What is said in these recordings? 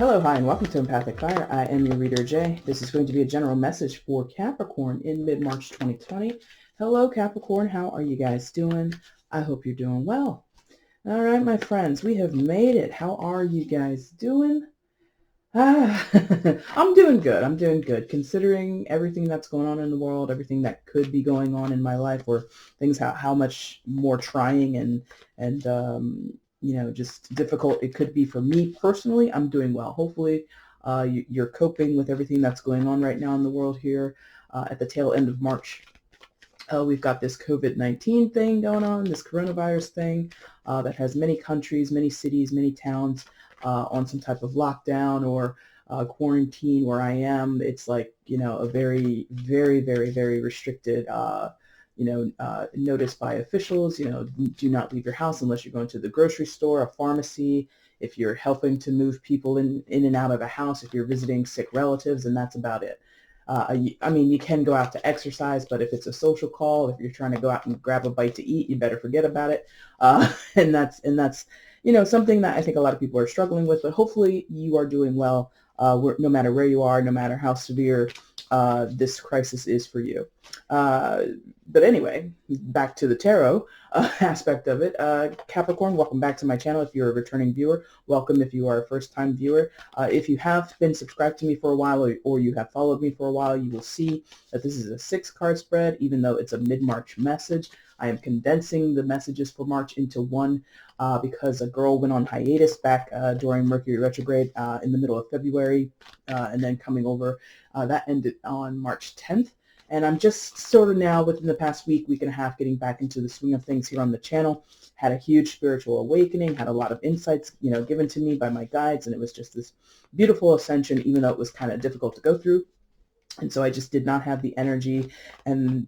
Hello, hi, and welcome to Empathic Fire. I am your reader, Jay. This is going to be a general message for Capricorn in mid-March 2020. Hello, Capricorn. How are you guys doing? I hope you're doing well. All right, my friends, we have made it. How are you guys doing? I'm doing good. I'm doing good, considering everything that's going on in the world, everything that could be going on in my life, or things how much more trying and just difficult it could be for me personally. I'm doing well. Hopefully, you're coping with everything that's going on right now in the world here at the tail end of March. We've got this COVID-19 thing going on, this coronavirus thing that has many countries, many cities, many towns on some type of lockdown or quarantine. Where I am, it's like, a very, very, very, very restricted, notice by officials, do not leave your house unless you're going to the grocery store, a pharmacy, if you're helping to move people in and out of a house, if you're visiting sick relatives, and that's about it. You can go out to exercise, but if it's a social call, if you're trying to go out and grab a bite to eat, you better forget about it. And that's something that I think a lot of people are struggling with, but hopefully you are doing well, no matter where you are, no matter how severe this crisis is for you. But anyway, back to the tarot aspect of it. Capricorn, welcome back to my channel. If you're a returning viewer, welcome if you are a first-time viewer. If you have been subscribed to me for a while, or you have followed me for a while, you will see that this is a 6-card spread, even though it's a mid-March message. I am condensing the messages for March into one because a girl went on hiatus back during Mercury retrograde in the middle of February, and then coming over. That ended on March 10th. And I'm just sort of now, within the past week and a half, getting back into the swing of things here on the channel. Had a huge spiritual awakening, had a lot of insights, given to me by my guides, and it was just this beautiful ascension, even though it was kind of difficult to go through. And so I just did not have the energy and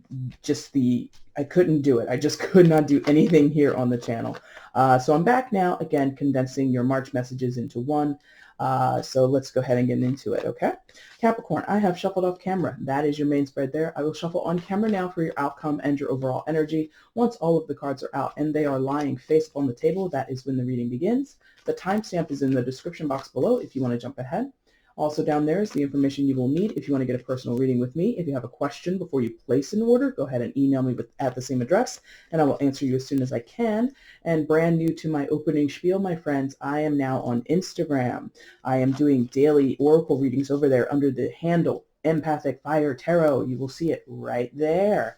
I couldn't do it. I just could not do anything here on the channel. So I'm back now, again, condensing your March messages into one. So let's go ahead and get into it, okay? Capricorn, I have shuffled off camera. That is your main spread there. I will shuffle on camera now for your outcome and your overall energy. Once all of the cards are out and they are lying face up on the table, that is when the reading begins. The timestamp is in the description box below if you want to jump ahead. Also down there is the information you will need if you want to get a personal reading with me. If you have a question before you place an order, go ahead and email me at the same address, and I will answer you as soon as I can. And brand new to my opening spiel, my friends, I am now on Instagram. I am doing daily oracle readings over there under the handle EmpathicFire Tarot. You will see it right there.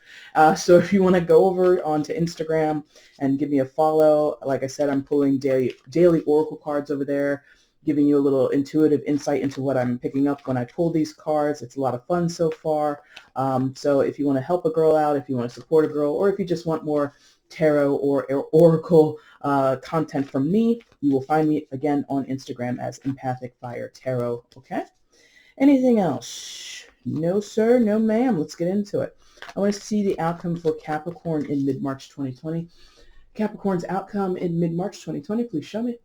So if you want to go over onto Instagram and give me a follow, like I said, I'm pulling daily oracle cards over there, giving you a little intuitive insight into what I'm picking up when I pull these cards. It's a lot of fun so far. So if you want to help a girl out, if you want to support a girl, or if you just want more tarot or oracle content from me, you will find me again on Instagram as EmpathicFire Tarot. Okay? Anything else? No, sir. No, ma'am. Let's get into it. I want to see the outcome for Capricorn in mid-March 2020. Capricorn's outcome in mid-March 2020. Please show me.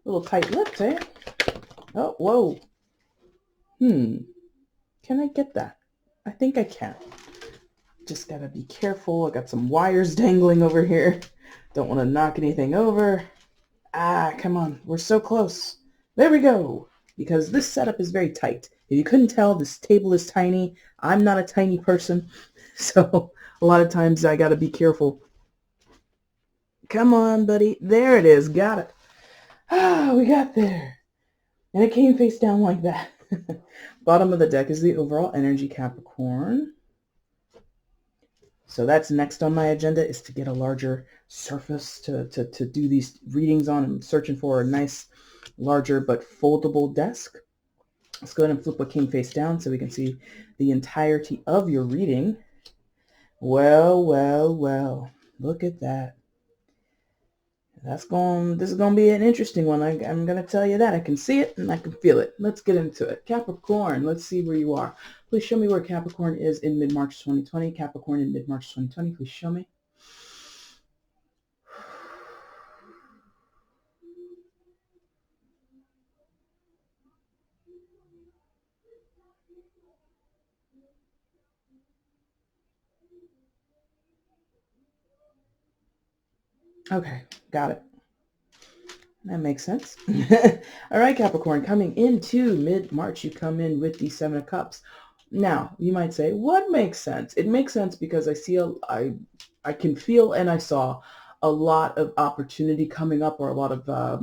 A little tight-lipped, eh? Oh, whoa. Can I get that? I think I can. Just gotta be careful. I got some wires dangling over here. Don't want to knock anything over. Come on. We're so close. There we go. Because this setup is very tight. If you couldn't tell, this table is tiny. I'm not a tiny person. So a lot of times I gotta be careful. Come on, buddy. There it is. Got it. We got there. And it came face down like that. Bottom of the deck is the overall energy, Capricorn. So that's next on my agenda, is to get a larger surface to do these readings on. I'm searching for a nice, larger but foldable desk. Let's go ahead and flip what came face down so we can see the entirety of your reading. Well, well, well. Look at that. This is going to be an interesting one. I'm going to tell you that. I can see it and I can feel it. Let's get into it. Capricorn, let's see where you are. Please show me where Capricorn is in mid-March 2020. Capricorn in mid-March 2020, please show me. Okay, got it. That makes sense. All right, Capricorn, coming into mid-March, you come in with the Seven of Cups. Now, you might say, what makes sense? It makes sense because I can feel and I saw a lot of opportunity coming up, or a lot of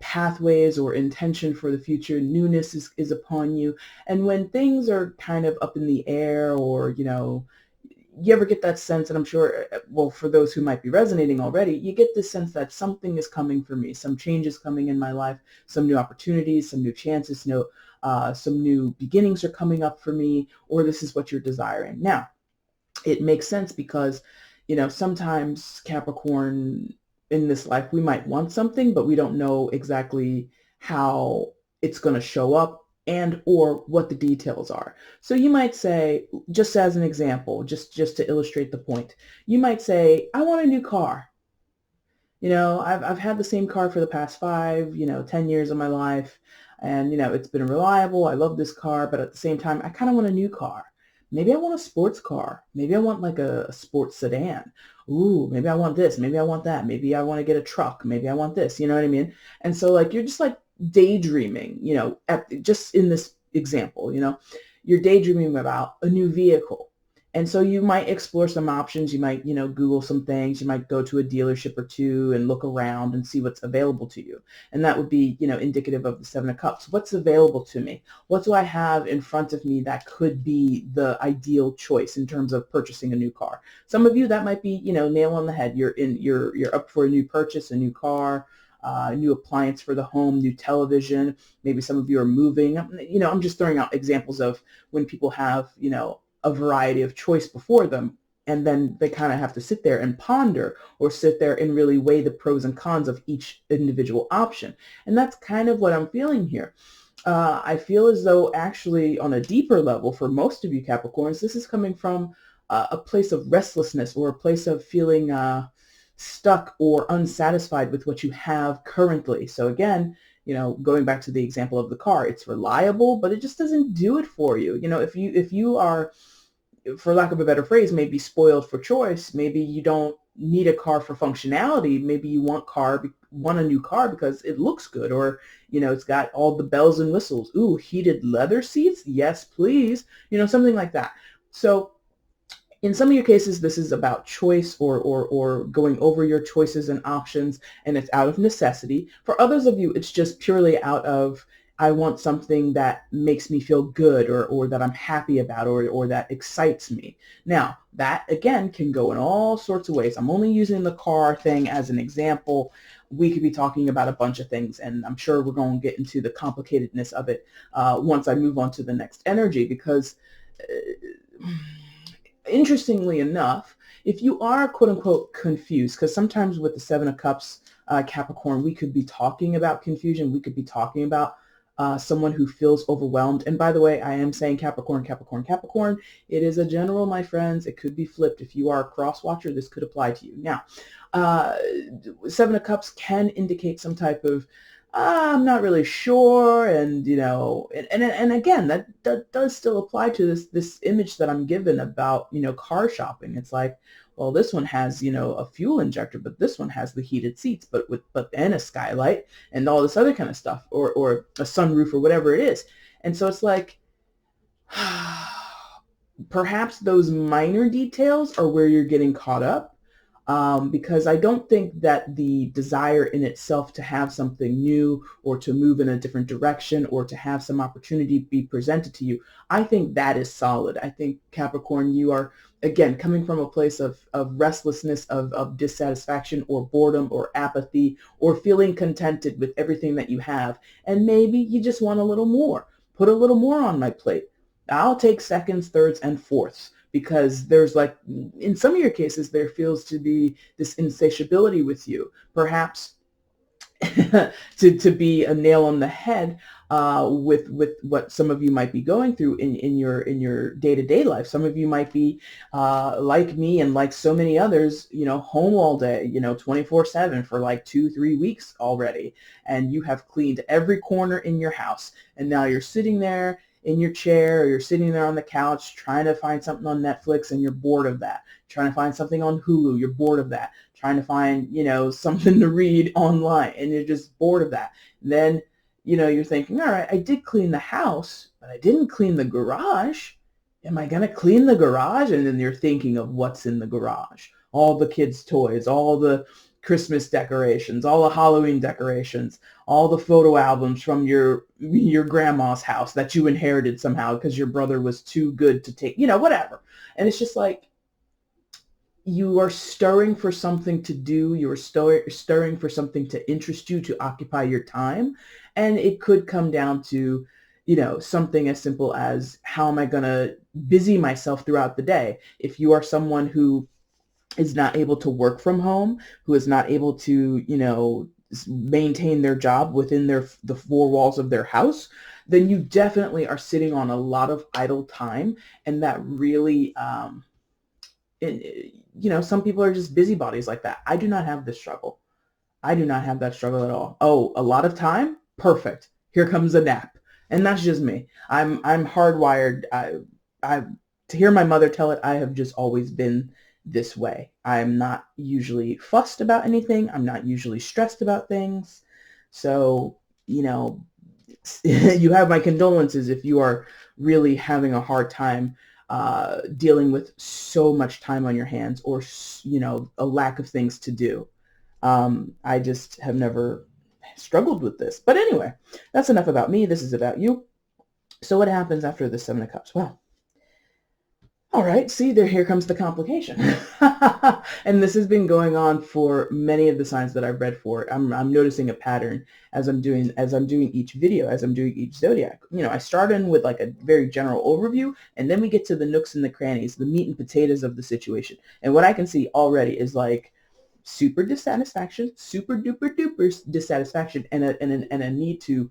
pathways or intention for the future. Newness is upon you. And when things are kind of up in the air, or, you ever get that sense, and I'm sure, well, for those who might be resonating already, you get this sense that something is coming for me, some changes coming in my life, some new opportunities, some new chances, some new beginnings are coming up for me, or this is what you're desiring. Now, it makes sense because, sometimes Capricorn, in this life, we might want something, but we don't know exactly how it's going to show up and or what the details are. So you might say, just as an example, just to illustrate the point, you might say, I want a new car. I've had the same car for the past 10 years of my life, and, it's been reliable. I love this car, but at the same time, I kind of want a new car. Maybe I want a sports car. Maybe I want like a sports sedan. Ooh, maybe I want this. Maybe I want that. Maybe I want to get a truck. Maybe I want this. You know what I mean? And so, like, you're just like daydreaming, just in this example, you're daydreaming about a new vehicle. And so you might explore some options. You might, Google some things. You might go to a dealership or two and look around and see what's available to you. And that would be, indicative of the Seven of Cups. What's available to me? What do I have in front of me that could be the ideal choice in terms of purchasing a new car? Some of you, that might be, nail on the head. You're up for a new purchase, a new car, new appliance for the home, new television. Maybe some of you are moving. I'm just throwing out examples of when people have, a variety of choice before them, and then they kind of have to sit there and ponder, or sit there and really weigh the pros and cons of each individual option. And that's kind of what I'm feeling here. I feel as though, actually, on a deeper level, for most of you Capricorns, this is coming from a place of restlessness, or a place of feeling stuck or unsatisfied with what you have currently. So again, going back to the example of the car, it's reliable, but it just doesn't do it for you. If you are, for lack of a better phrase, maybe spoiled for choice. Maybe you don't need a car for functionality. Maybe you want a new car because it looks good, or, it's got all the bells and whistles. Ooh, heated leather seats? Yes, please. Something like that. So in some of your cases, this is about choice, or going over your choices and options, and it's out of necessity. For others of you, it's just purely out of, I want something that makes me feel good, or that I'm happy about, or that excites me. Now, that again can go in all sorts of ways. I'm only using the car thing as an example. We could be talking about a bunch of things, and I'm sure we're going to get into the complicatedness of it once I move on to the next energy, because interestingly enough, if you are quote unquote confused, because sometimes with the Seven of Cups, Capricorn, we could be talking about confusion. We could be talking about someone who feels overwhelmed. And by the way, I am saying Capricorn, Capricorn, Capricorn. It is a general, my friends. It could be flipped. If you are a cross watcher, this could apply to you. Now, uh, Seven of Cups can indicate some type of, I'm not really sure, and, and again, that does still apply to this image that I'm given about, car shopping. It's like, well, this one has, a fuel injector, but this one has the heated seats, but and a skylight and all this other kind of stuff, or a sunroof, or whatever it is. And so it's like, perhaps those minor details are where you're getting caught up, because I don't think that the desire in itself to have something new, or to move in a different direction, or to have some opportunity be presented to you, I think that is solid. I think, Capricorn, you are, again, coming from a place of restlessness, of dissatisfaction, or boredom, or apathy, or feeling contented with everything that you have. And maybe you just want a little more. Put a little more on my plate. I'll take seconds, thirds, and fourths, because there's, like, in some of your cases, there feels to be this insatiability with you. Perhaps to be a nail on the head with what some of you might be going through in your day-to-day life. Some of you might be like me, and like so many others, home all day, 24/7 for like 2-3 weeks already, and you have cleaned every corner in your house, and now you're sitting there in your chair, or you're sitting there on the couch trying to find something on Netflix and you're bored of that. Trying to find something on Hulu, you're bored of that. Trying to find, something to read online and you're just bored of that. Then, you're thinking, all right, I did clean the house, but I didn't clean the garage. Am I going to clean the garage? And then you're thinking of what's in the garage. All the kids' toys, all the Christmas decorations, all the Halloween decorations, all the photo albums from your grandma's house that you inherited somehow because your brother was too good to take, whatever. And it's just like, you are stirring for something to do. You are stirring for something to interest you, to occupy your time. And it could come down to, something as simple as, how am I going to busy myself throughout the day? If you are someone who is not able to work from home, who is not able to, maintain their job within the four walls of their house, then you definitely are sitting on a lot of idle time. And that really, some people are just busybodies like that. I do not have this struggle. I do not have that struggle at all. Oh, a lot of time? Perfect. Here comes a nap. And that's just me. I'm hardwired. I to hear my mother tell it, I have just always been this way. I'm not usually fussed about anything. I'm not usually stressed about things. So, you have my condolences if you are really having a hard time dealing with so much time on your hands, or, a lack of things to do. I just have never struggled with this. But anyway, that's enough about me. This is about you. So what happens after the Seven of Cups? Well, all right, see, here comes the complication. And this has been going on for many of the signs that I've read for. I'm noticing a pattern as I'm doing each video, as I'm doing each zodiac. I start in with like a very general overview, and then we get to the nooks and the crannies, the meat and potatoes of the situation. And what I can see already is like super dissatisfaction, super duper duper dissatisfaction, and a need to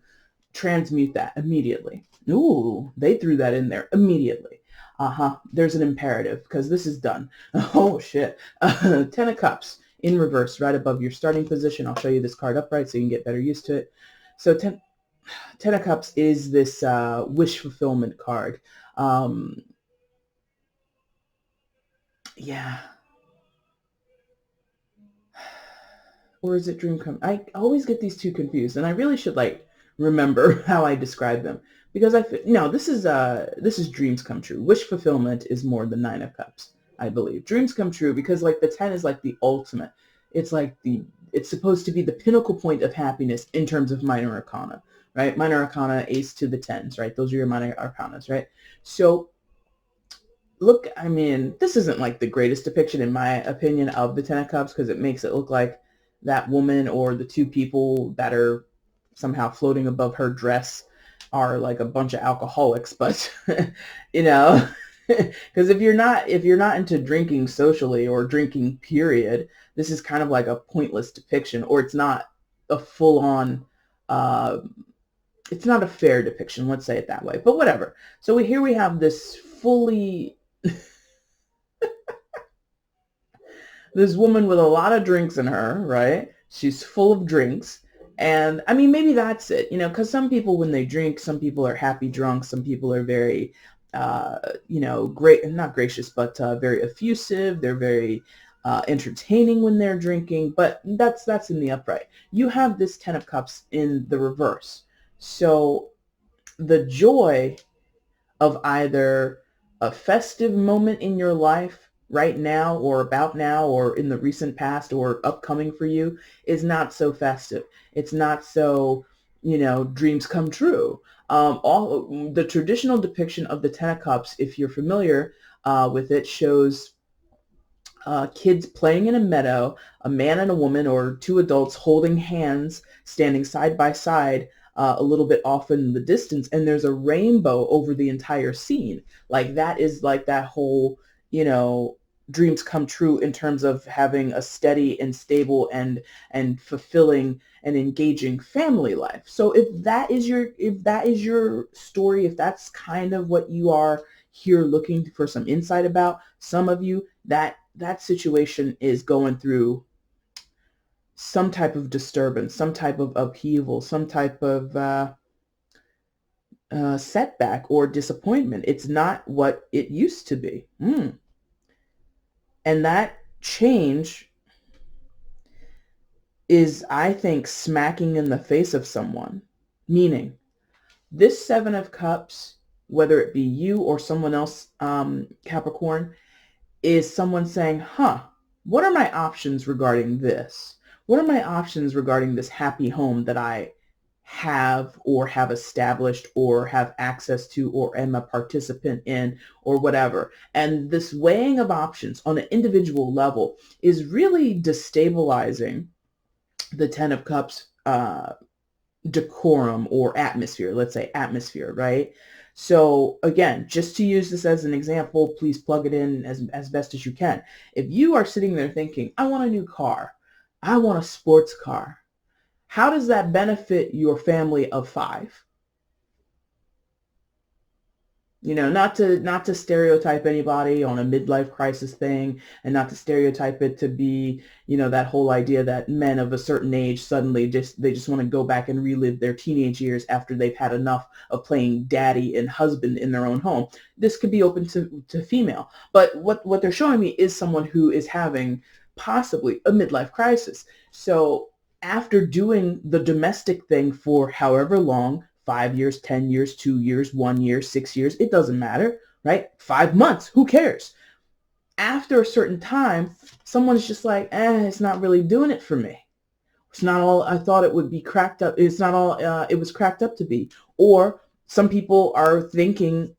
transmute that immediately. Ooh, they threw that in there immediately. There's an imperative because this is done. Oh shit. Ten of Cups in reverse right above your starting position. I'll show you this card upright so you can get better used to it. So Ten of Cups is this wish fulfillment card. Yeah. Or is it dream come? I always get these two confused, and I really should remember how I describe them, because no, this is dreams come true. Wish fulfillment is more the Nine of Cups, I believe. Dreams come true because the 10 is like the ultimate. It's it's supposed to be the pinnacle point of happiness in terms of minor arcana, right? Minor arcana, ace to the tens, right? Those are your minor arcanas, right? So look, I mean, this isn't like the greatest depiction in my opinion of the Ten of Cups, because it makes it look like that woman or the two people that are somehow floating above her dress are like a bunch of alcoholics. But because if you're not into drinking socially or drinking period, this is kind of like a pointless depiction, or it's not a full-on it's not a fair depiction, let's say it that way, but whatever. So here we have this fully this woman with a lot of drinks in her, right? She's full of drinks. And I mean, maybe that's it, because some people, when they drink, some people are happy drunk. Some people are very, great, not gracious, but very effusive. They're very entertaining when they're drinking. But that's in the upright. You have this Ten of Cups in the reverse. So the joy of either a festive moment in your life right now, or about now, or in the recent past, or upcoming for you, is not so festive. It's not so, dreams come true. All the traditional depiction of the Ten of Cups, if you're familiar with it, shows kids playing in a meadow, a man and a woman, or two adults holding hands, standing side by side, a little bit off in the distance, and there's a rainbow over the entire scene. Like that is like that whole, dreams come true in terms of having a steady and stable and fulfilling and engaging family life. So if that is your story, if that's kind of what you are here looking for some insight about, some of you, that situation is going through some type of disturbance, some type of upheaval, some type of setback or disappointment. It's not what it used to be. And that change is, I think, smacking in the face of someone. Meaning, this Seven of Cups, whether it be you or someone else, Capricorn, is someone saying, what are my options regarding this? What are my options regarding this happy home that I have or have established or have access to or am a participant in or whatever? And this weighing of options on an individual level is really destabilizing the Ten of Cups decorum or atmosphere. Let's say atmosphere, right? So again, just to use this as an example, please plug it in as best as you can. If you are sitting there thinking, I want a new car, I want a sports car, how does that benefit your family of 5? Not to stereotype anybody on a midlife crisis thing, and not to stereotype it to be, that whole idea that men of a certain age suddenly they just want to go back and relive their teenage years after they've had enough of playing daddy and husband in their own home. This could be open to female. But what they're showing me is someone who is having possibly a midlife crisis. So after doing the domestic thing for however long, 5 years, 10 years, 2 years, 1 year, 6 years, it doesn't matter, right? 5 months, who cares? After a certain time, someone's just like, it's not really doing it for me. It's not all I thought it would be cracked up. It's not all it was cracked up to be. Or some people are thinking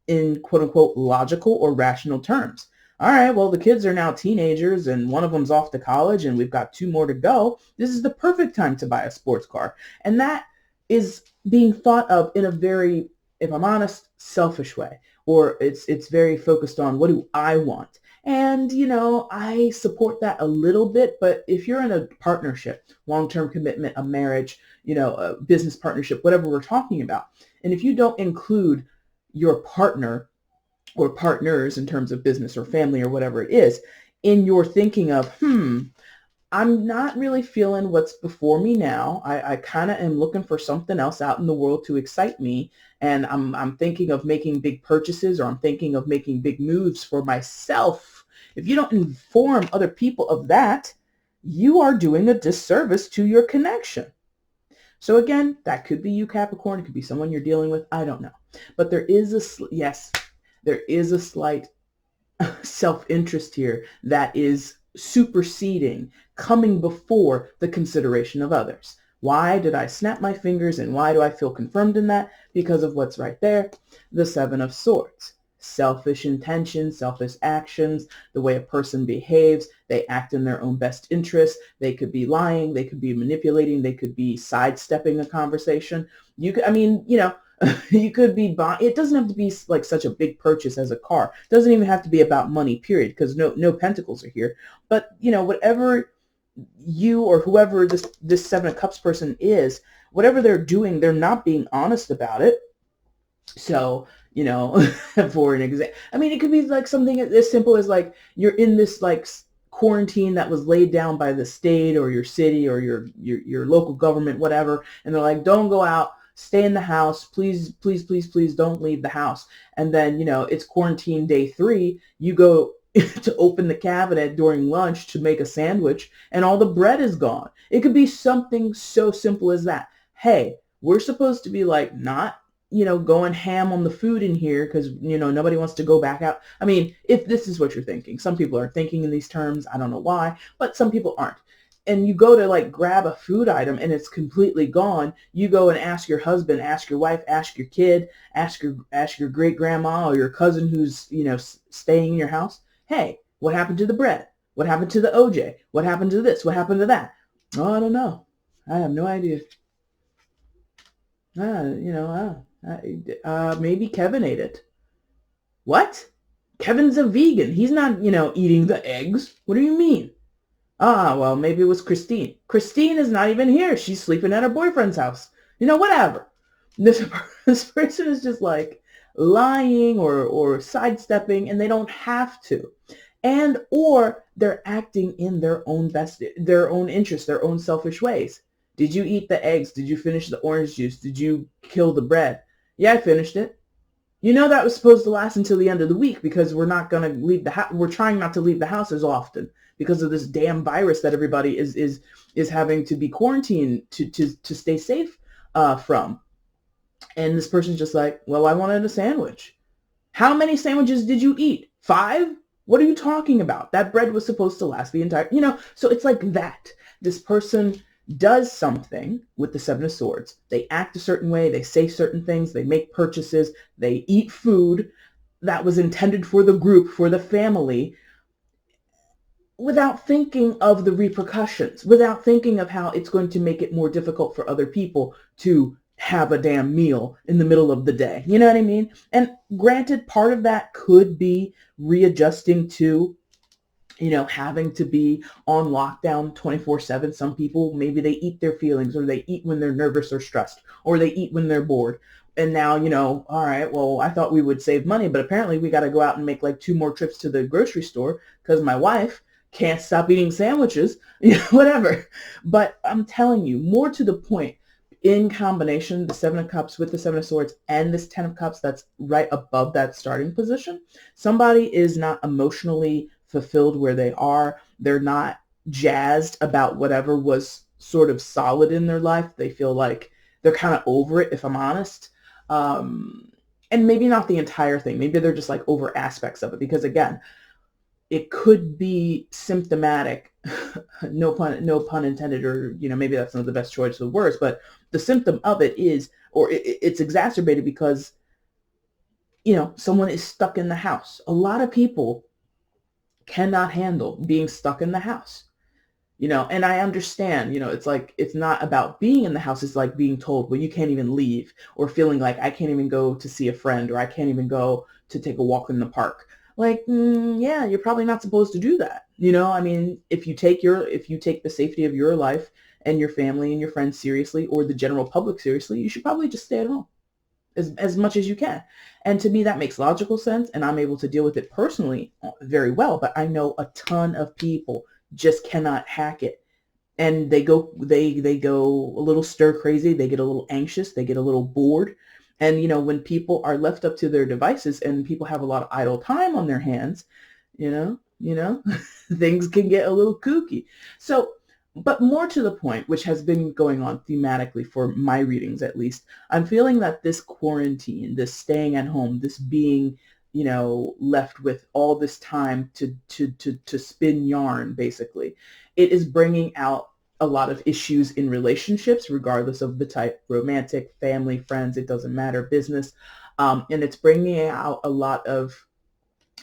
in quote unquote logical or rational terms. All right, well, the kids are now teenagers and one of them's off to college and we've got 2 more to go. This is the perfect time to buy a sports car. And that is being thought of in a very, if I'm honest, selfish way, or it's very focused on what do I want. And, I support that a little bit, but if you're in a partnership, long-term commitment, a marriage, a business partnership, whatever we're talking about, and if you don't include your partner or partners in terms of business or family or whatever it is, in your thinking of, I'm not really feeling what's before me now. I kind of am looking for something else out in the world to excite me. And I'm thinking of making big purchases, or I'm thinking of making big moves for myself. If you don't inform other people of that, you are doing a disservice to your connection. So again, that could be you, Capricorn. It could be someone you're dealing with. I don't know. But there is a slight self-interest here that is superseding, coming before the consideration of others. Why did I snap my fingers, and why do I feel confirmed in that? Because of what's right there, the Seven of Swords. Selfish intentions, selfish actions, the way a person behaves, they act in their own best interest. They could be lying, they could be manipulating, they could be sidestepping a conversation. You could be buying, it doesn't have to be like such a big purchase as a car. It doesn't even have to be about money, period, because no pentacles are here. But, whatever you or whoever this Seven of Cups person is, whatever they're doing, they're not being honest about it. So, for an example, it could be like something as simple as like you're in this like quarantine that was laid down by the state or your city or your local government, whatever. And they're like, don't go out, stay in the house, please, please, please, please don't leave the house. And then, it's quarantine day 3. You go to open the cabinet during lunch to make a sandwich and all the bread is gone. It could be something so simple as that. Hey, we're supposed to be like not, going ham on the food in here because, nobody wants to go back out. If this is what you're thinking, some people are thinking in these terms. I don't know why, but some people aren't. And you go to like grab a food item and it's completely gone. You go and ask your husband, ask your wife, ask your kid, ask your great grandma or your cousin who's, staying in your house. Hey, what happened to the bread? What happened to the OJ? What happened to this? What happened to that? Oh, I don't know. I have no idea. Maybe Kevin ate it. What? Kevin's a vegan. He's not, eating the eggs. What do you mean? Well, maybe it was Christine. Christine is not even here. She's sleeping at her boyfriend's house. Whatever. This person is just like lying or sidestepping, and they don't have to. And or they're acting in their own interest, their own selfish ways. Did you eat the eggs? Did you finish the orange juice? Did you kill the bread? Yeah, I finished it. You know that was supposed to last until the end of the week because we're not going to leave the house. We're trying not to leave the house as often because of this damn virus that everybody is having to be quarantined to stay safe from. And this person's just like, well, I wanted a sandwich. How many sandwiches did you eat? 5? What are you talking about? That bread was supposed to last the entire, so it's like that. This person does something with the Seven of Swords. They act a certain way. They say certain things. They make purchases. They eat food that was intended for the group, for the family, without thinking of the repercussions, without thinking of how it's going to make it more difficult for other people to have a damn meal in the middle of the day. You know what I mean? And granted, part of that could be readjusting to, having to be on lockdown 24/7. Some people, maybe they eat their feelings, or they eat when they're nervous or stressed, or they eat when they're bored. And now, all right, well, I thought we would save money, but apparently we got to go out and make like 2 more trips to the grocery store because my wife can't stop eating sandwiches, whatever. But I'm telling you, more to the point, in combination, the 7 of Cups with the 7 of Swords and this 10 of Cups that's right above that starting position, somebody is not emotionally fulfilled where they are. They're not jazzed about whatever was sort of solid in their life. They feel like they're kind of over it, if I'm honest. And maybe not the entire thing. Maybe they're just like over aspects of it, because again, it could be symptomatic, no pun intended, or, maybe that's not the best choice of words, but the symptom of it is, or it's exacerbated because, someone is stuck in the house. A lot of people cannot handle being stuck in the house, and I understand, it's like, it's not about being in the house. It's like being told, well, you can't even leave, or feeling like I can't even go to see a friend, or I can't even go to take a walk in the park. Like, yeah, you're probably not supposed to do that. I mean, if you take the safety of your life and your family and your friends seriously, or the general public seriously, you should probably just stay at home as much as you can. And to me, that makes logical sense. And I'm able to deal with it personally very well. But I know a ton of people just cannot hack it. And they go a little stir crazy. They get a little anxious. They get a little bored. And, when people are left up to their devices and people have a lot of idle time on their hands, things can get a little kooky. So, but more to the point, which has been going on thematically for my readings, at least, I'm feeling that this quarantine, this staying at home, this being, left with all this time to spin yarn, basically, it is bringing out a lot of issues in relationships, regardless of the type: romantic, family, friends, it doesn't matter, business. And it's bringing out a lot of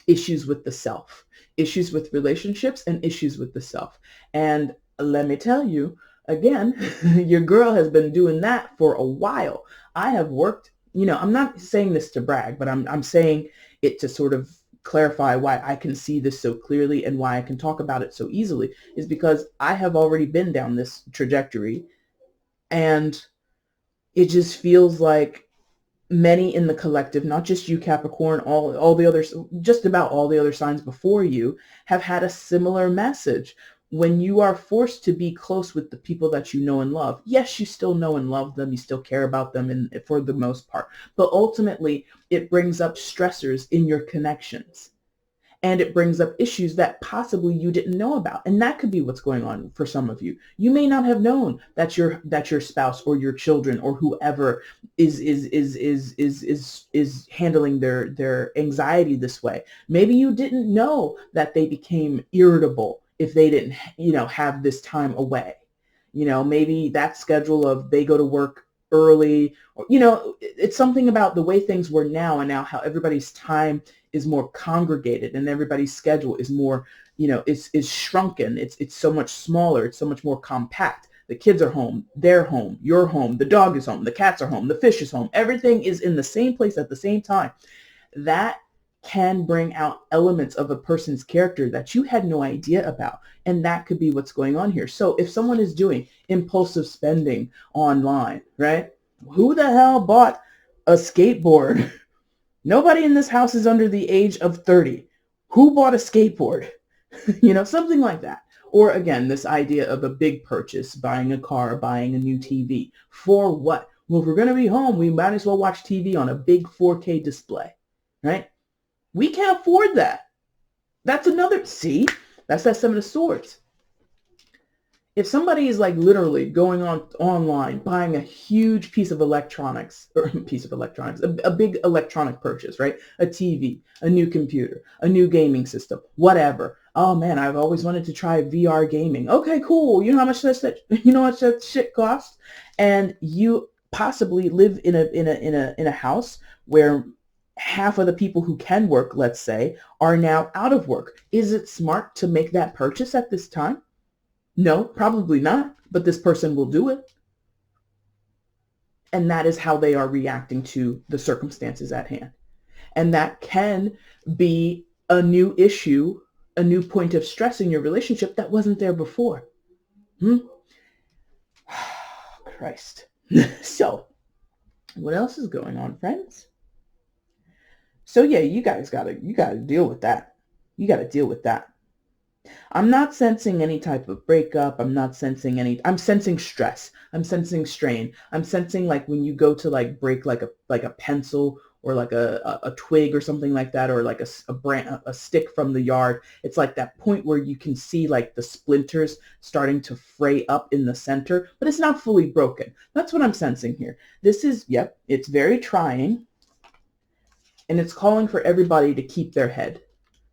issues with the self, issues with relationships, and issues with the self. And let me tell you, again, your girl has been doing that for a while. I have worked, I'm not saying this to brag, but I'm saying it to sort of clarify why I can see this so clearly and why I can talk about it so easily, is because I have already been down this trajectory, and it just feels like many in the collective, not just you, Capricorn, all the others, just about all the other signs before you, have had a similar message. When you are forced to be close with the people that you know and love, yes, you still know and love them, you still care about them, and for the most part, but ultimately it brings up stressors in your connections. And it brings up issues that possibly you didn't know about. And that could be what's going on for some of you. You may not have known that your spouse or your children or whoever is handling their anxiety this way. Maybe you didn't know that they became irritable if they didn't, have this time away. Maybe that schedule of they go to work early, or, it's something about the way things were now, and now how everybody's time is more congregated and everybody's schedule is more, is shrunken. It's so much smaller. It's so much more compact. The kids are home. They're home. You're home. The dog is home. The cats are home. The fish is home. Everything is in the same place at the same time. That can bring out elements of a person's character that you had no idea about. And that could be what's going on here. So if someone is doing impulsive spending online, right? Who the hell bought a skateboard? Nobody in this house is under the age of 30. Who bought a skateboard? Something like that. Or again, this idea of a big purchase, buying a car, buying a new TV. For what? Well, if we're going to be home, we might as well watch TV on a big 4K display, right? We can't afford that. That's another, see, that's that Seven of Swords. If somebody is like literally going on online, buying a huge piece of electronics, or a big electronic purchase, right? A TV, a new computer, a new gaming system, whatever. Oh man, I've always wanted to try VR gaming. Okay, cool. You know how much you know how much that shit costs? And you possibly live in a house where half of the people who can work, let's say, are now out of work. Is it smart to make that purchase at this time? No, probably not, but this person will do it. And that is how they are reacting to the circumstances at hand. And that can be a new issue, a new point of stress in your relationship that wasn't there before. Christ. So, what else is going on, friends? So yeah, you gotta deal with that. You gotta deal with that. I'm not sensing any type of breakup. I'm sensing stress. I'm sensing strain. I'm sensing like when you go to like break like a pencil or like a twig or something like that, or like a stick from the yard. It's like that point where you can see like the splinters starting to fray up in the center, but it's not fully broken. That's what I'm sensing here. This is, yep, it's very trying, and it's calling for everybody to keep their head.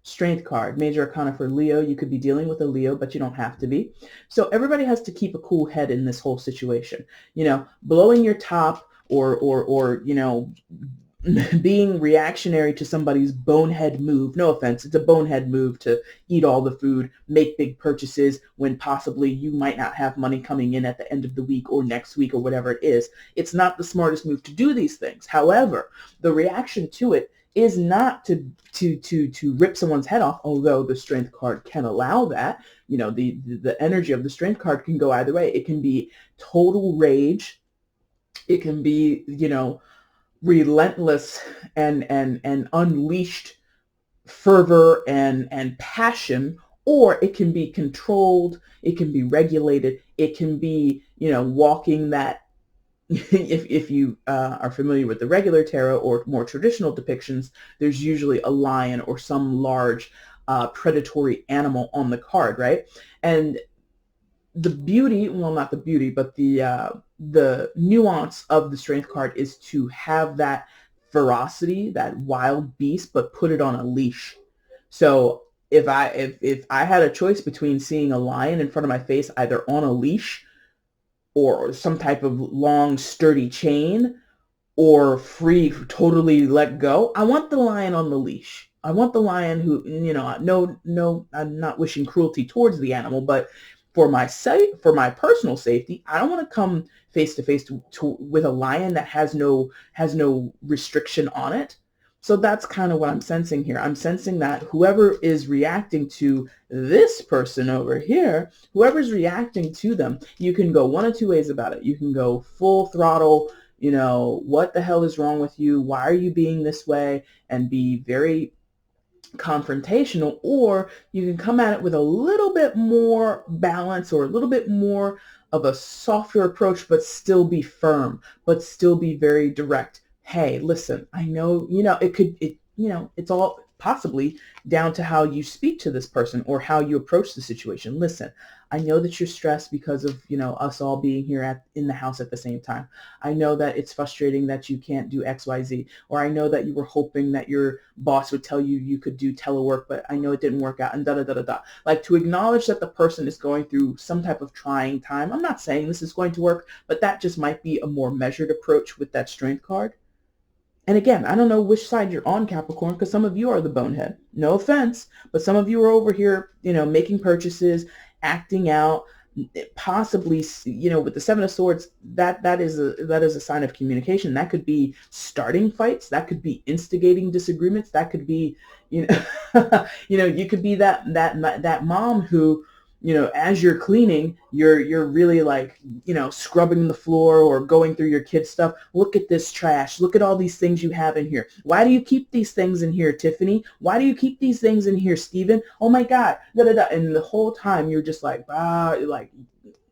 Strength card, major arcana for Leo. You could be dealing with a Leo, but you don't have to be. So everybody has to keep a cool head in this whole situation. You know, blowing your top or you know, being reactionary to somebody's bonehead move. No offense, it's a bonehead move to eat all the food, make big purchases when possibly you might not have money coming in at the end of the week or next week or whatever it is. It's not the smartest move to do these things. However, the reaction to it is not to rip someone's head off, although the strength card can allow that. You know, the energy of the strength card can go either way. It can be total rage. It can be, you know, relentless and unleashed fervor and passion, or it can be controlled. It can be regulated. It can be, you know, walking that. If you are familiar with the regular tarot or more traditional depictions, there's usually a lion or some large predatory animal on the card, right? And the beauty, well, not the beauty, but the nuance of the strength card is to have that ferocity, that wild beast, but put it on a leash. So if I had a choice between seeing a lion in front of my face, either on a leash or some type of long, sturdy chain, or free, totally let go, I want the lion on the leash. I want the lion who, you know, no, I'm not wishing cruelty towards the animal, but for my personal safety, I don't want to come face to face with a lion that has no restriction on it. So that's kind of what I'm sensing here. I'm sensing that whoever is reacting to this person over here, whoever's reacting to them, you can go one of two ways about it. You can go full throttle, you know, what the hell is wrong with you? Why are you being this way? And be very confrontational, or you can come at it with a little bit more balance or a little bit more of a softer approach, but still be firm, but still be very direct. Hey, listen, I know, you know, it's all possibly down to how you speak to this person or how you approach the situation. Listen, I know that you're stressed because of, you know, us all being here in the house at the same time. I know that it's frustrating that you can't do X, Y, Z, or I know that you were hoping that your boss would tell you you could do telework, but I know it didn't work out, and da da da da da. Like, to acknowledge that the person is going through some type of trying time. I'm not saying this is going to work, but that just might be a more measured approach with that strength card. And again, I don't know which side you're on, Capricorn, because some of you are the bonehead. No offense, but some of you are over here, you know, making purchases, acting out, possibly, you know, with the Seven of Swords, that is a sign of communication. That could be starting fights. That could be instigating disagreements. That could be, you know, you know, you could be that mom who, you know, as you're cleaning, you're really like, you know, scrubbing the floor or going through your kids' stuff. Look at this trash. Look at all these things you have in here. Why do you keep these things in here, Tiffany? Why do you keep these things in here, Steven? Oh my God. Da, da, da. And the whole time you're just like,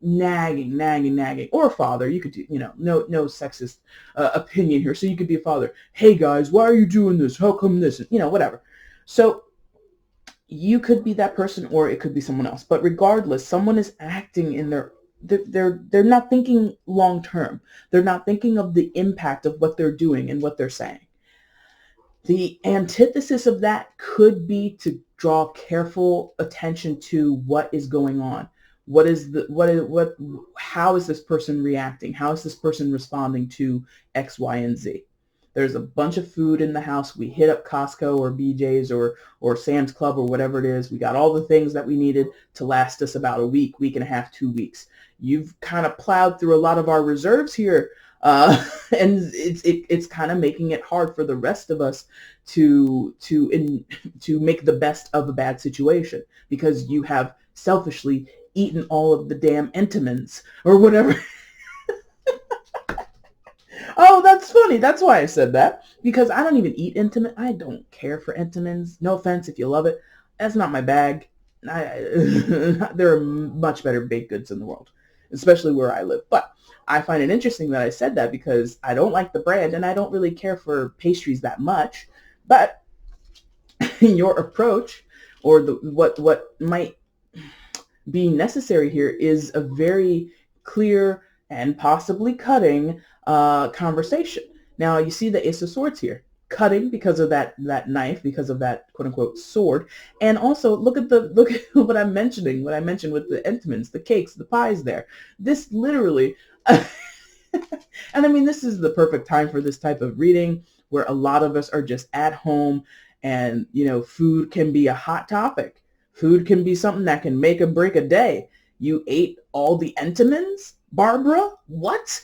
nagging, or a father. You could do, no sexist opinion here. So you could be a father. Hey guys, why are you doing this? How come this? Whatever. So you could be that person, or it could be someone else. But regardless, someone is acting in they're not thinking long term. They're not thinking of the impact of what they're doing and what they're saying. The antithesis of that could be to draw careful attention to what is going on. How is this person reacting? How is this person responding to X, Y, and Z? There's a bunch of food in the house. We hit up Costco or BJ's or Sam's Club or whatever it is. We got all the things that we needed to last us about a week and a half, 2 weeks. You've kind of plowed through a lot of our reserves here. And it's kind of making it hard for the rest of us to make the best of a bad situation, because you have selfishly eaten all of the damn Entenmann's or whatever. Oh, that's funny. That's why I said that, because I don't even eat Entenmann. I don't care for Entenmann's. No offense if you love it. That's not my bag. There are much better baked goods in the world, especially where I live. But I find it interesting that I said that, because I don't like the brand and I don't really care for pastries that much. But your approach, or what might be necessary here, is a very clear and possibly cutting conversation. Now you see the Ace of Swords here. Cutting because of that knife, because of that quote unquote sword. And also look at what I'm mentioning, what I mentioned with the Entenmann's, the cakes, the pies there. This literally, and I mean, this is the perfect time for this type of reading, where a lot of us are just at home, and food can be a hot topic. Food can be something that can make or break a day. You ate all the Entenmann's, Barbara? What?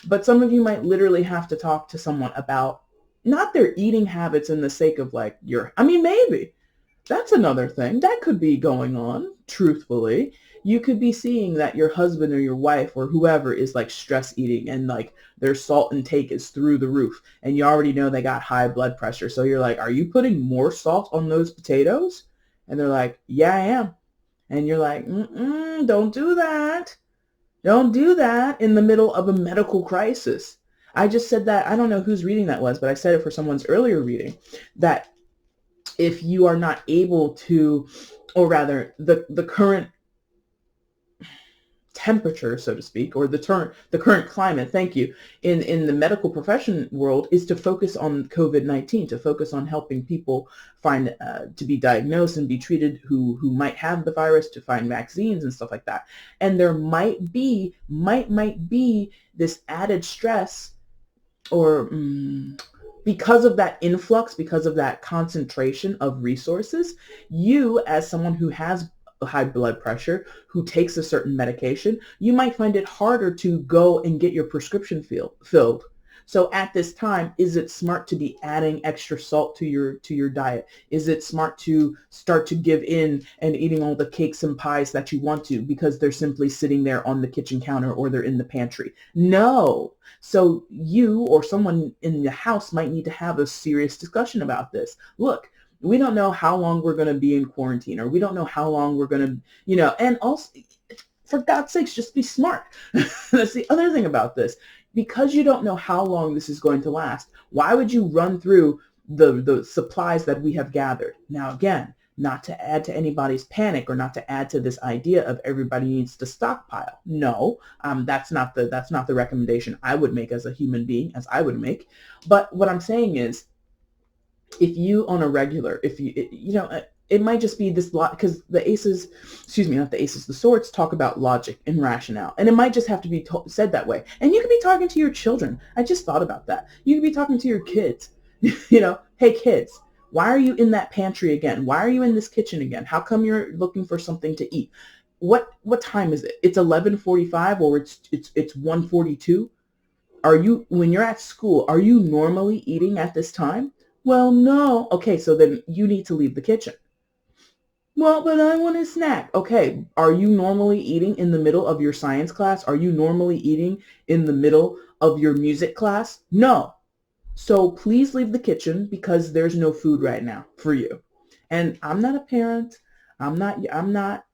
But some of you might literally have to talk to someone about not their eating habits in the sake of maybe that's another thing that could be going on. Truthfully, you could be seeing that your husband or your wife or whoever is like stress eating, and like their salt intake is through the roof, and you already know they got high blood pressure. So you're like, are you putting more salt on those potatoes? And they're like, yeah, I am. And you're like, don't do that. Don't do that in the middle of a medical crisis. I just said that. I don't know whose reading that was, but I said it for someone's earlier reading, that if you are not able to, or rather the current temperature, so to speak, or the current climate, thank you, in the medical profession world, is to focus on COVID-19, to focus on helping people find, to be diagnosed and be treated who might have the virus, to find vaccines and stuff like that. And there might be this added stress, or because of that influx, because of that concentration of resources, you, as someone who has high blood pressure, who takes a certain medication, you might find it harder to go and get your prescription filled. So at this time, is it smart to be adding extra salt to your diet? Is it smart to start to give in and eating all the cakes and pies that you want to, because they're simply sitting there on the kitchen counter or they're in the pantry? No. So you or someone in the house might need to have a serious discussion about this. Look, we don't know how long we're going to be in quarantine, or we don't know how long we're going to, and also, for God's sakes, just be smart. That's the other thing about this. Because you don't know how long this is going to last, why would you run through the supplies that we have gathered? Now, again, not to add to anybody's panic, or not to add to this idea of everybody needs to stockpile. No, that's not the recommendation I would make as a human being, as I would make. But what I'm saying is, if you on a regular, it might just be this lot, because the aces, not the aces, the swords talk about logic and rationale, and it might just have to be said that way. And you could be talking to your children. I just thought about that. You could be talking to your kids, hey kids, why are you in that pantry again? Why are you in this kitchen again? How come you're looking for something to eat? What time is it? It's 11:45, or it's 1:42. When you're at school, are you normally eating at this time? Well, no. Okay, so then you need to leave the kitchen. Well, but I want a snack. Okay, are you normally eating in the middle of your science class? Are you normally eating in the middle of your music class? No. So please leave the kitchen, because there's no food right now for you. And I'm not a parent. I'm not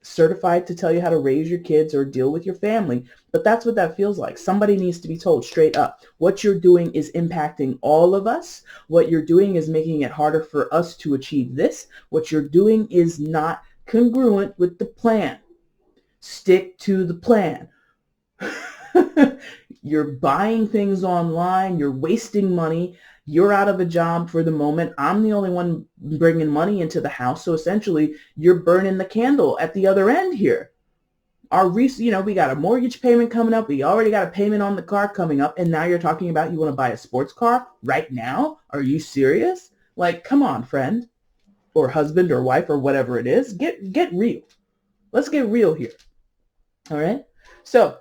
certified to tell you how to raise your kids or deal with your family, but that's what that feels like. Somebody needs to be told straight up, what you're doing is impacting all of us. What you're doing is making it harder for us to achieve this. What you're doing is not congruent with the plan. Stick to the plan. You're buying things online. You're wasting money. You're out of a job for the moment. I'm the only one bringing money into the house. So essentially, you're burning the candle at the other end here. We got a mortgage payment coming up. We already got a payment on the car coming up. And now you're talking about you want to buy a sports car right now? Are you serious? Like, come on, friend or husband or wife or whatever it is. Get real. Let's get real here. All right. So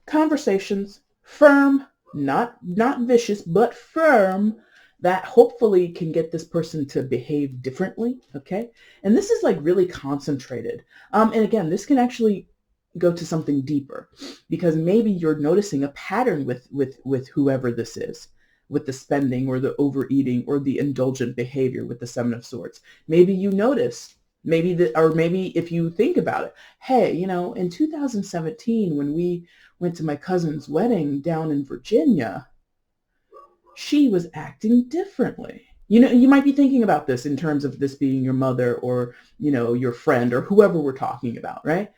conversations, firm, not vicious, but firm, that hopefully can get this person to behave differently. Okay. And this is like really concentrated. And again, this can actually go to something deeper, because maybe you're noticing a pattern with whoever this is, with the spending or the overeating or the indulgent behavior with the Seven of Swords. Maybe you notice, maybe if you think about it, hey, in 2017, when we went to my cousin's wedding down in Virginia, she was acting differently. You might be thinking about this in terms of this being your mother or, your friend or whoever we're talking about, right?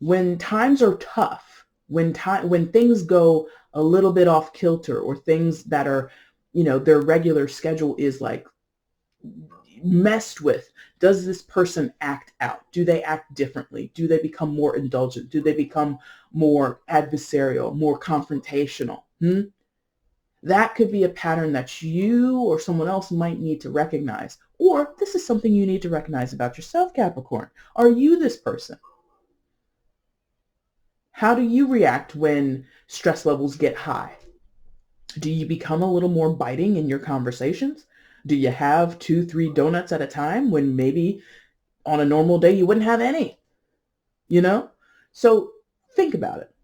When times are tough, when things go a little bit off kilter, or things that are, their regular schedule is like messed with, does this person act out? Do they act differently? Do they become more indulgent? Do they become more adversarial, more confrontational? That could be a pattern that you or someone else might need to recognize. Or this is something you need to recognize about yourself, Capricorn. Are you this person? How do you react when stress levels get high? Do you become a little more biting in your conversations? Do you have 2-3 donuts at a time when maybe on a normal day you wouldn't have any? So think about it.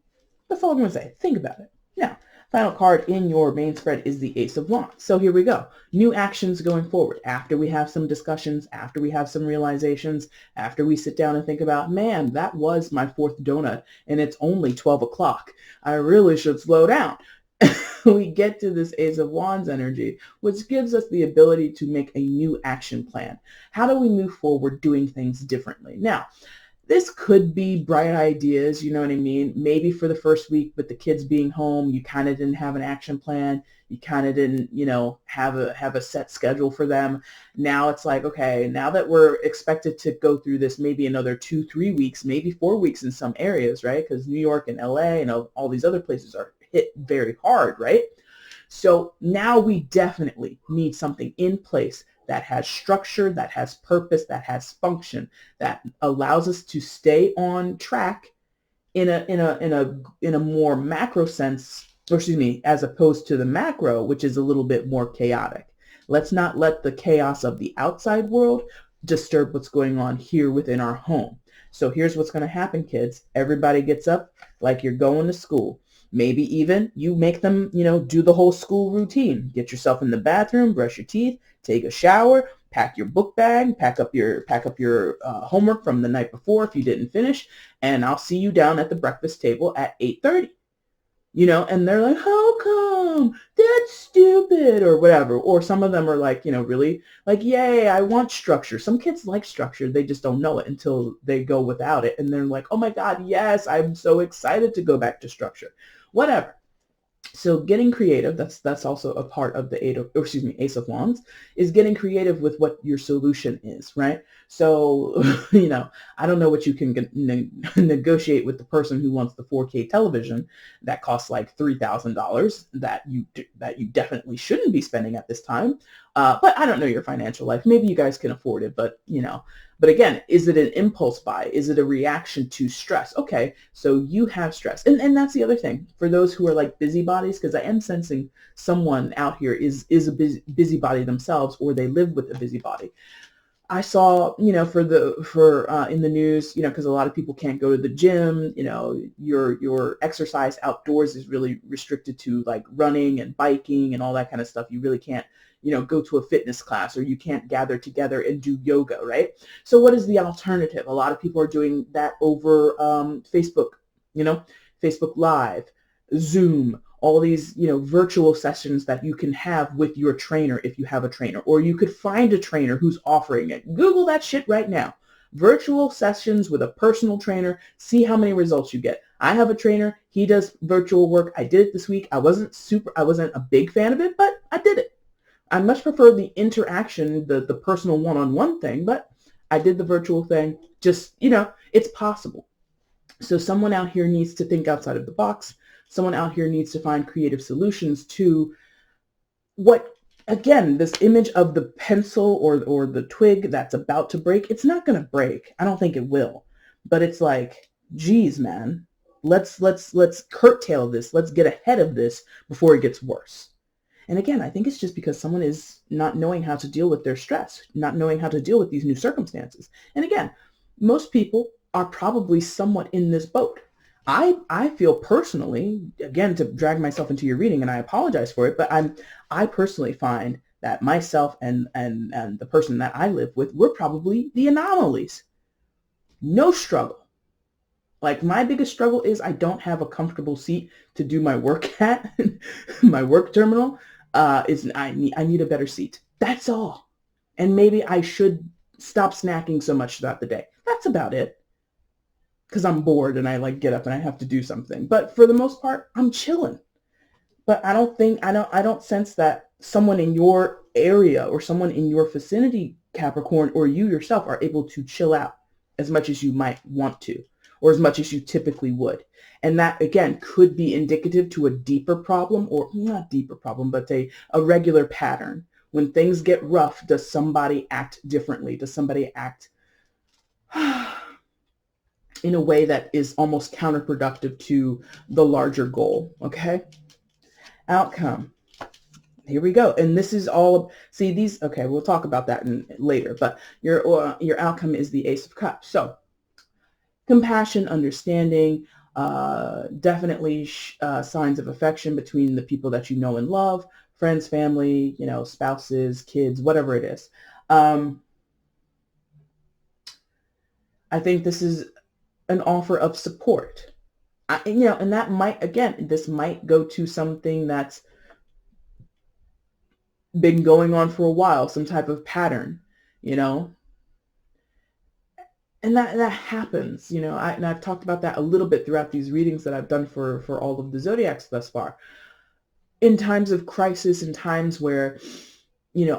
That's all I'm going to say. Think about it. Now, final card in your main spread is the Ace of Wands. So here we go. New actions going forward. After we have some discussions, after we have some realizations, after we sit down and think about, man, that was my 4th donut and it's only 12 o'clock. I really should slow down. We get to this Ace of Wands energy, which gives us the ability to make a new action plan. How do we move forward doing things differently? Now, this could be bright ideas, you know what I mean? Maybe for the first week with the kids being home, you kind of didn't have an action plan. You kind of didn't, have a set schedule for them. Now it's like, okay, now that we're expected to go through this maybe another 2-3 weeks, maybe 4 weeks in some areas, right? Because New York and LA and all these other places are hit very hard, right? So now we definitely need something in place that has structure, that has purpose, that has function, that allows us to stay on track in a more macro sense, or excuse me, as opposed to the macro, which is a little bit more chaotic. Let's not let the chaos of the outside world disturb what's going on here within our home. So here's what's going to happen, kids. Everybody gets up like you're going to school. Maybe even you make them, do the whole school routine. Get yourself in the bathroom, brush your teeth, take a shower, pack your book bag, pack up your homework from the night before if you didn't finish, and I'll see you down at the breakfast table at 8:30. And they're like, how come? That's stupid, or whatever. Or some of them are like, really like, yay, I want structure. Some kids like structure. They just don't know it until they go without it. And they're like, oh my God, yes, I'm so excited to go back to structure. Whatever. So getting creative, that's also a part of the Ace of Wands, is getting creative with what your solution is, right? So, I don't know what you can negotiate with the person who wants the 4K television that costs like $3,000 that you definitely shouldn't be spending at this time. But I don't know your financial life. Maybe you guys can afford it, but but again, is it an impulse buy? Is it a reaction to stress? Okay, so you have stress. And that's the other thing. For those who are like busybodies, because I am sensing someone out here is a busybody themselves, or they live with a busybody. I saw, in the news, because a lot of people can't go to the gym, your exercise outdoors is really restricted to like running and biking and all that kind of stuff. You really can't, go to a fitness class, or you can't gather together and do yoga, right? So what is the alternative? A lot of people are doing that over Facebook, Facebook Live, Zoom, all these, virtual sessions that you can have with your trainer if you have a trainer, or you could find a trainer who's offering it. Google that shit right now. Virtual sessions with a personal trainer, see how many results you get. I have a trainer, he does virtual work. I did it this week. I wasn't a big fan of it, but I did it. I much prefer the interaction, the personal one-on-one thing, but I did the virtual thing. Just, it's possible. So someone out here needs to think outside of the box. Someone out here needs to find creative solutions to what, again, this image of the pencil or the twig that's about to break. It's not going to break. I don't think it will. But it's like, geez, man, let's curtail this. Let's get ahead of this before it gets worse. And again, I think it's just because someone is not knowing how to deal with their stress, not knowing how to deal with these new circumstances. And again, most people are probably somewhat in this boat. I feel personally, again, to drag myself into your reading, and I apologize for it, but I personally find that myself and the person that I live with, we're probably the anomalies. No struggle. Like, my biggest struggle is I don't have a comfortable seat to do my work at. My work terminal I need a better seat. That's all. And maybe I should stop snacking so much throughout the day. That's about it. Because I'm bored and I get up and I have to do something. But for the most part, I'm chilling. But I don't sense that someone in your area or someone in your vicinity, Capricorn, or you yourself are able to chill out as much as you might want to, or as much as you typically would. And that, again, could be indicative to a deeper problem, or not deeper problem, but a regular pattern. When things get rough, does somebody act differently? Does somebody act in a way that is almost counterproductive to the larger goal? Okay. Outcome. Here we go. And this is all, see these, okay, we'll talk about that later, but your outcome is the Ace of Cups. So compassion, understanding, definitely signs of affection between the people that you know and love, friends, family, spouses, kids, whatever it is. I think this is an offer of support. And that might, again, this might go to something that's been going on for a while, some type of pattern, and that happens, and I've talked about that a little bit throughout these readings that I've done for all of the zodiacs thus far. In times of crisis, in times where,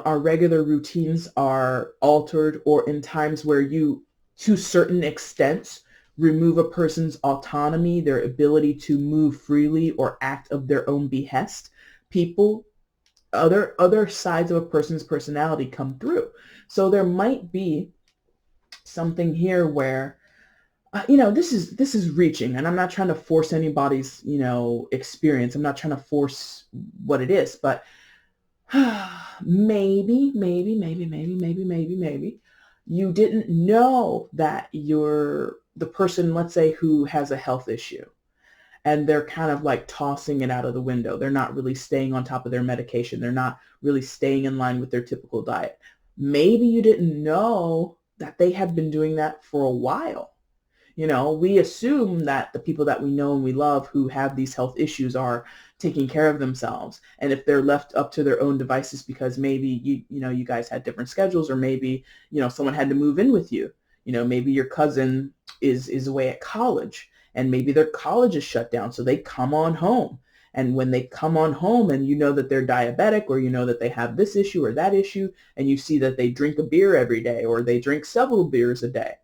our regular routines are altered, or in times where you, to certain extents, remove a person's autonomy, their ability to move freely or act of their own behest, other sides of a person's personality come through. So there might be something here where, this is reaching, and I'm not trying to force anybody's, experience. I'm not trying to force what it is, but maybe you didn't know that the person, let's say, who has a health issue, and they're kind of tossing it out of the window. They're not really staying on top of their medication. They're not really staying in line with their typical diet. Maybe you didn't know that they had been doing that for a while. We assume that the people that we know and we love who have these health issues are taking care of themselves. And if they're left up to their own devices because maybe you guys had different schedules, or maybe, someone had to move in with you. Maybe your cousin is away at college, and maybe their college is shut down, so they come on home. And when they come on home and that they're diabetic, or that they have this issue or that issue, and you see that they drink a beer every day, or they drink several beers a day,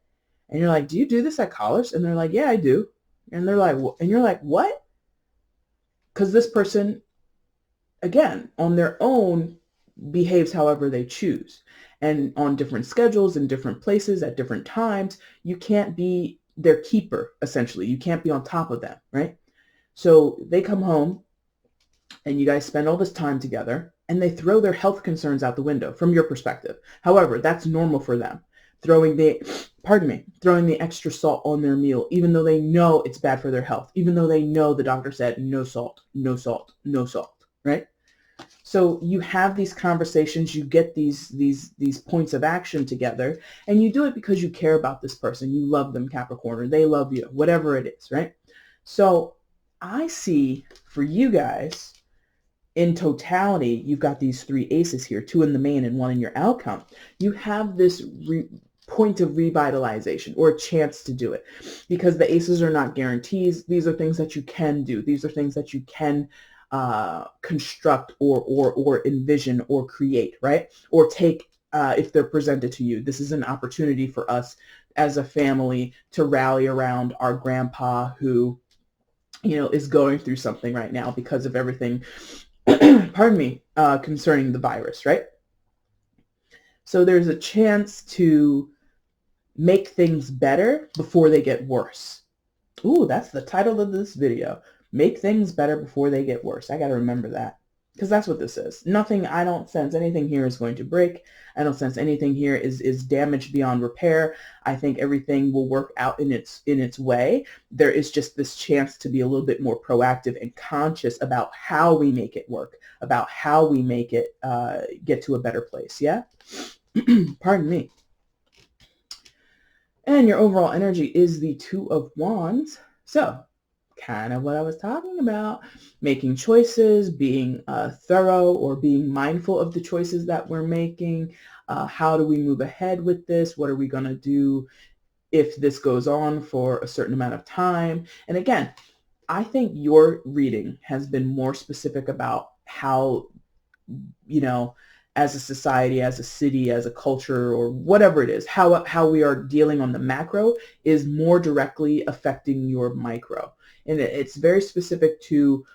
and you're like, do you do this at college? And they're like, yeah, I do. And they're like, and you're like, what? Because this person, again, on their own, behaves however they choose. And on different schedules in different places at different times, you can't be their keeper, essentially. You can't be on top of them, right? So they come home and you guys spend all this time together, and they throw their health concerns out the window from your perspective. However, that's normal for them. Throwing the extra salt on their meal, even though they know it's bad for their health, even though they know the doctor said no salt, no salt, no salt, right? So you have these conversations, you get these points of action together, and you do it because you care about this person. You love them, Capricorn, or they love you, whatever it is, right? So I see for you guys, in totality, you've got these three aces here, two in the main and one in your outcome. You have this point of revitalization, or a chance to do it, because the aces are not guarantees. These are things that you can do. These are things that you can construct or envision or create, right? Or take if they're presented to you. This is an opportunity for us as a family to rally around our grandpa who, is going through something right now because of everything, pardon me, concerning the virus, right? So there's a chance to make things better before they get worse. Ooh, that's the title of this video. Make things better before they get worse. I got to remember that, because that's what this is. Nothing, I don't sense anything here is going to break. I don't sense anything here is damaged beyond repair. I think everything will work out in its way. There is just this chance to be a little bit more proactive and conscious about how we make it work, about how we make it get to a better place. Yeah? Pardon me. And your overall energy is the Two of Wands. So kind of what I was talking about, making choices, being thorough or being mindful of the choices that we're making. How do we move ahead with this? What are we going to do if this goes on for a certain amount of time? And again, I think your reading has been more specific about how, as a society, as a city, as a culture, or whatever it is, how we are dealing on the macro is more directly affecting your micro. And it's very specific to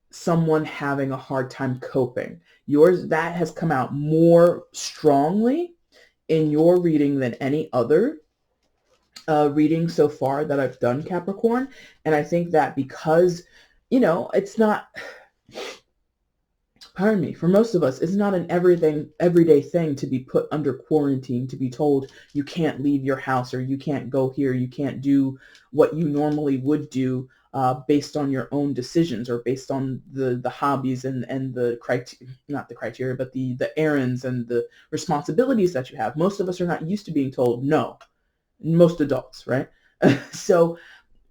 someone having a hard time coping. Yours, that has come out more strongly in your reading than any other reading so far that I've done, Capricorn. And I think that because, it's not, pardon me, for most of us, it's not an everyday thing to be put under quarantine, to be told you can't leave your house, or you can't go here, you can't do what you normally would do based on your own decisions, or based on the hobbies and the not the criteria, but the errands and the responsibilities that you have. Most of us are not used to being told no, most adults, right? So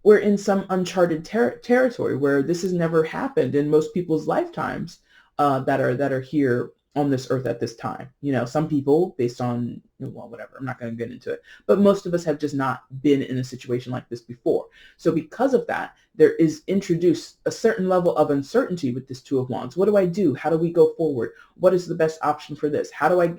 we're in some uncharted territory where this has never happened in most people's lifetimes that are here on this earth at this time. Some people, based on, well, whatever, I'm not going to get into it, but most of us have just not been in a situation like this before. So because of that, there is introduced a certain level of uncertainty with this Two of Wands. What do I do? How do we go forward? What is the best option for this? How do I,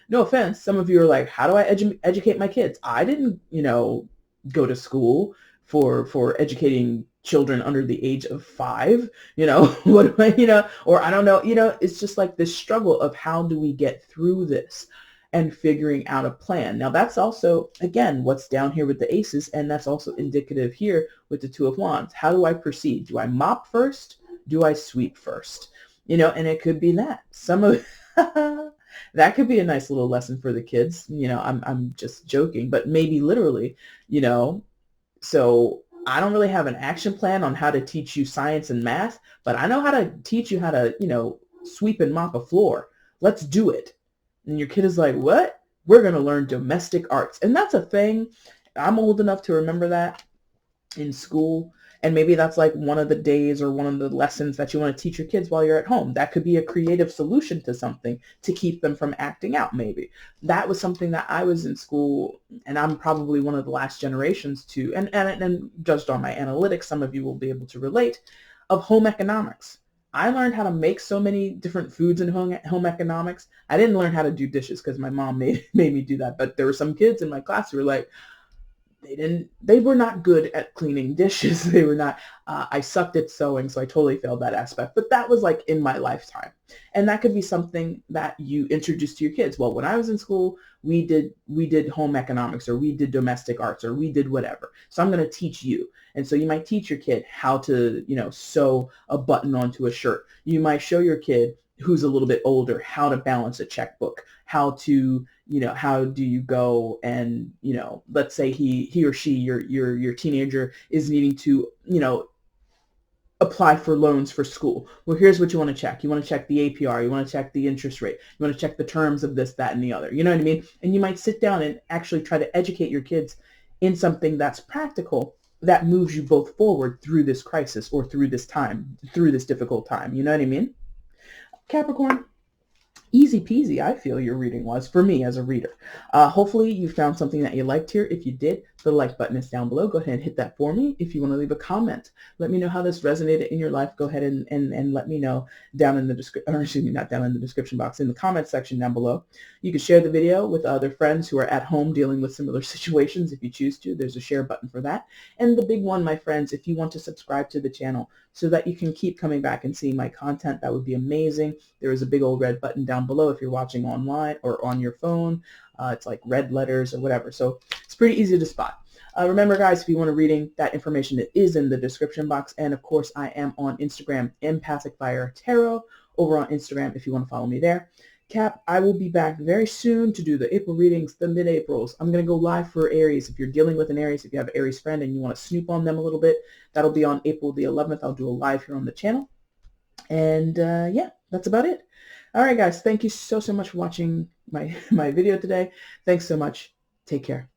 no offense, some of you are like, how do I educate my kids? I didn't, go to school for educating children under the age of 5, what do I, or I don't know, it's just like this struggle of how do we get through this and figuring out a plan. Now that's also, again, what's down here with the aces, and that's also indicative here with the Two of Wands. How do I proceed? Do I mop first? Do I sweep first? And it could be that. Some of that could be a nice little lesson for the kids. I'm just joking, but maybe literally, so I don't really have an action plan on how to teach you science and math, but I know how to teach you how to, sweep and mop a floor. Let's do it. And your kid is like, what? We're going to learn domestic arts. And that's a thing. I'm old enough to remember that in school. And maybe that's like one of the days or one of the lessons that you want to teach your kids while you're at home. That could be a creative solution to something to keep them from acting out, maybe. That was something that I was in school, and I'm probably one of the last generations to, and judged on my analytics, some of you will be able to relate, of home economics. I learned how to make so many different foods in home economics. I didn't learn how to do dishes because my mom made me do that. But there were some kids in my class who were like, they were not good at cleaning dishes. They were not, I sucked at sewing, so I totally failed that aspect. But that was like in my lifetime. And that could be something that you introduce to your kids. Well, when I was in school, we did home economics, or we did domestic arts, or we did whatever. So I'm going to teach you. And so you might teach your kid how to, sew a button onto a shirt. You might show your kid who's a little bit older how to balance a checkbook, how to, how do you go and, let's say he or she, your teenager is needing to, apply for loans for school. Well, here's what you want to check. You want to check the APR. You want to check the interest rate. You want to check the terms of this, that, and the other. You know what I mean? And you might sit down and actually try to educate your kids in something that's practical that moves you both forward through this crisis or through this time, through this difficult time. You know what I mean? Capricorn, easy peasy, I feel your reading was for me as a reader. Hopefully you found something that you liked here. If you did, the like button is down below. Go ahead and hit that for me. If you want to leave a comment, let me know how this resonated in your life. Go ahead and let me know down in the description, or excuse me, not down in the description box, in the comment section down below. You can share the video with other friends who are at home dealing with similar situations if you choose to. There's a share button for that. And the big one, my friends, if you want to subscribe to the channel so that you can keep coming back and seeing my content, that would be amazing. There is a big old red button down below if you're watching online or on your phone. It's like red letters or whatever. So it's pretty easy to spot. Remember, guys, if you want a reading, that information is in the description box. And, of course, I am on Instagram, EmpathicFire Tarot, over on Instagram if you want to follow me there. Cap, I will be back very soon to do the April readings, the mid-Aprils. I'm going to go live for Aries. If you're dealing with an Aries, if you have an Aries friend and you want to snoop on them a little bit, that'll be on April the 11th. I'll do a live here on the channel. And, yeah, that's about it. All right, guys, thank you so much for watching my video today. Thanks so much. Take care.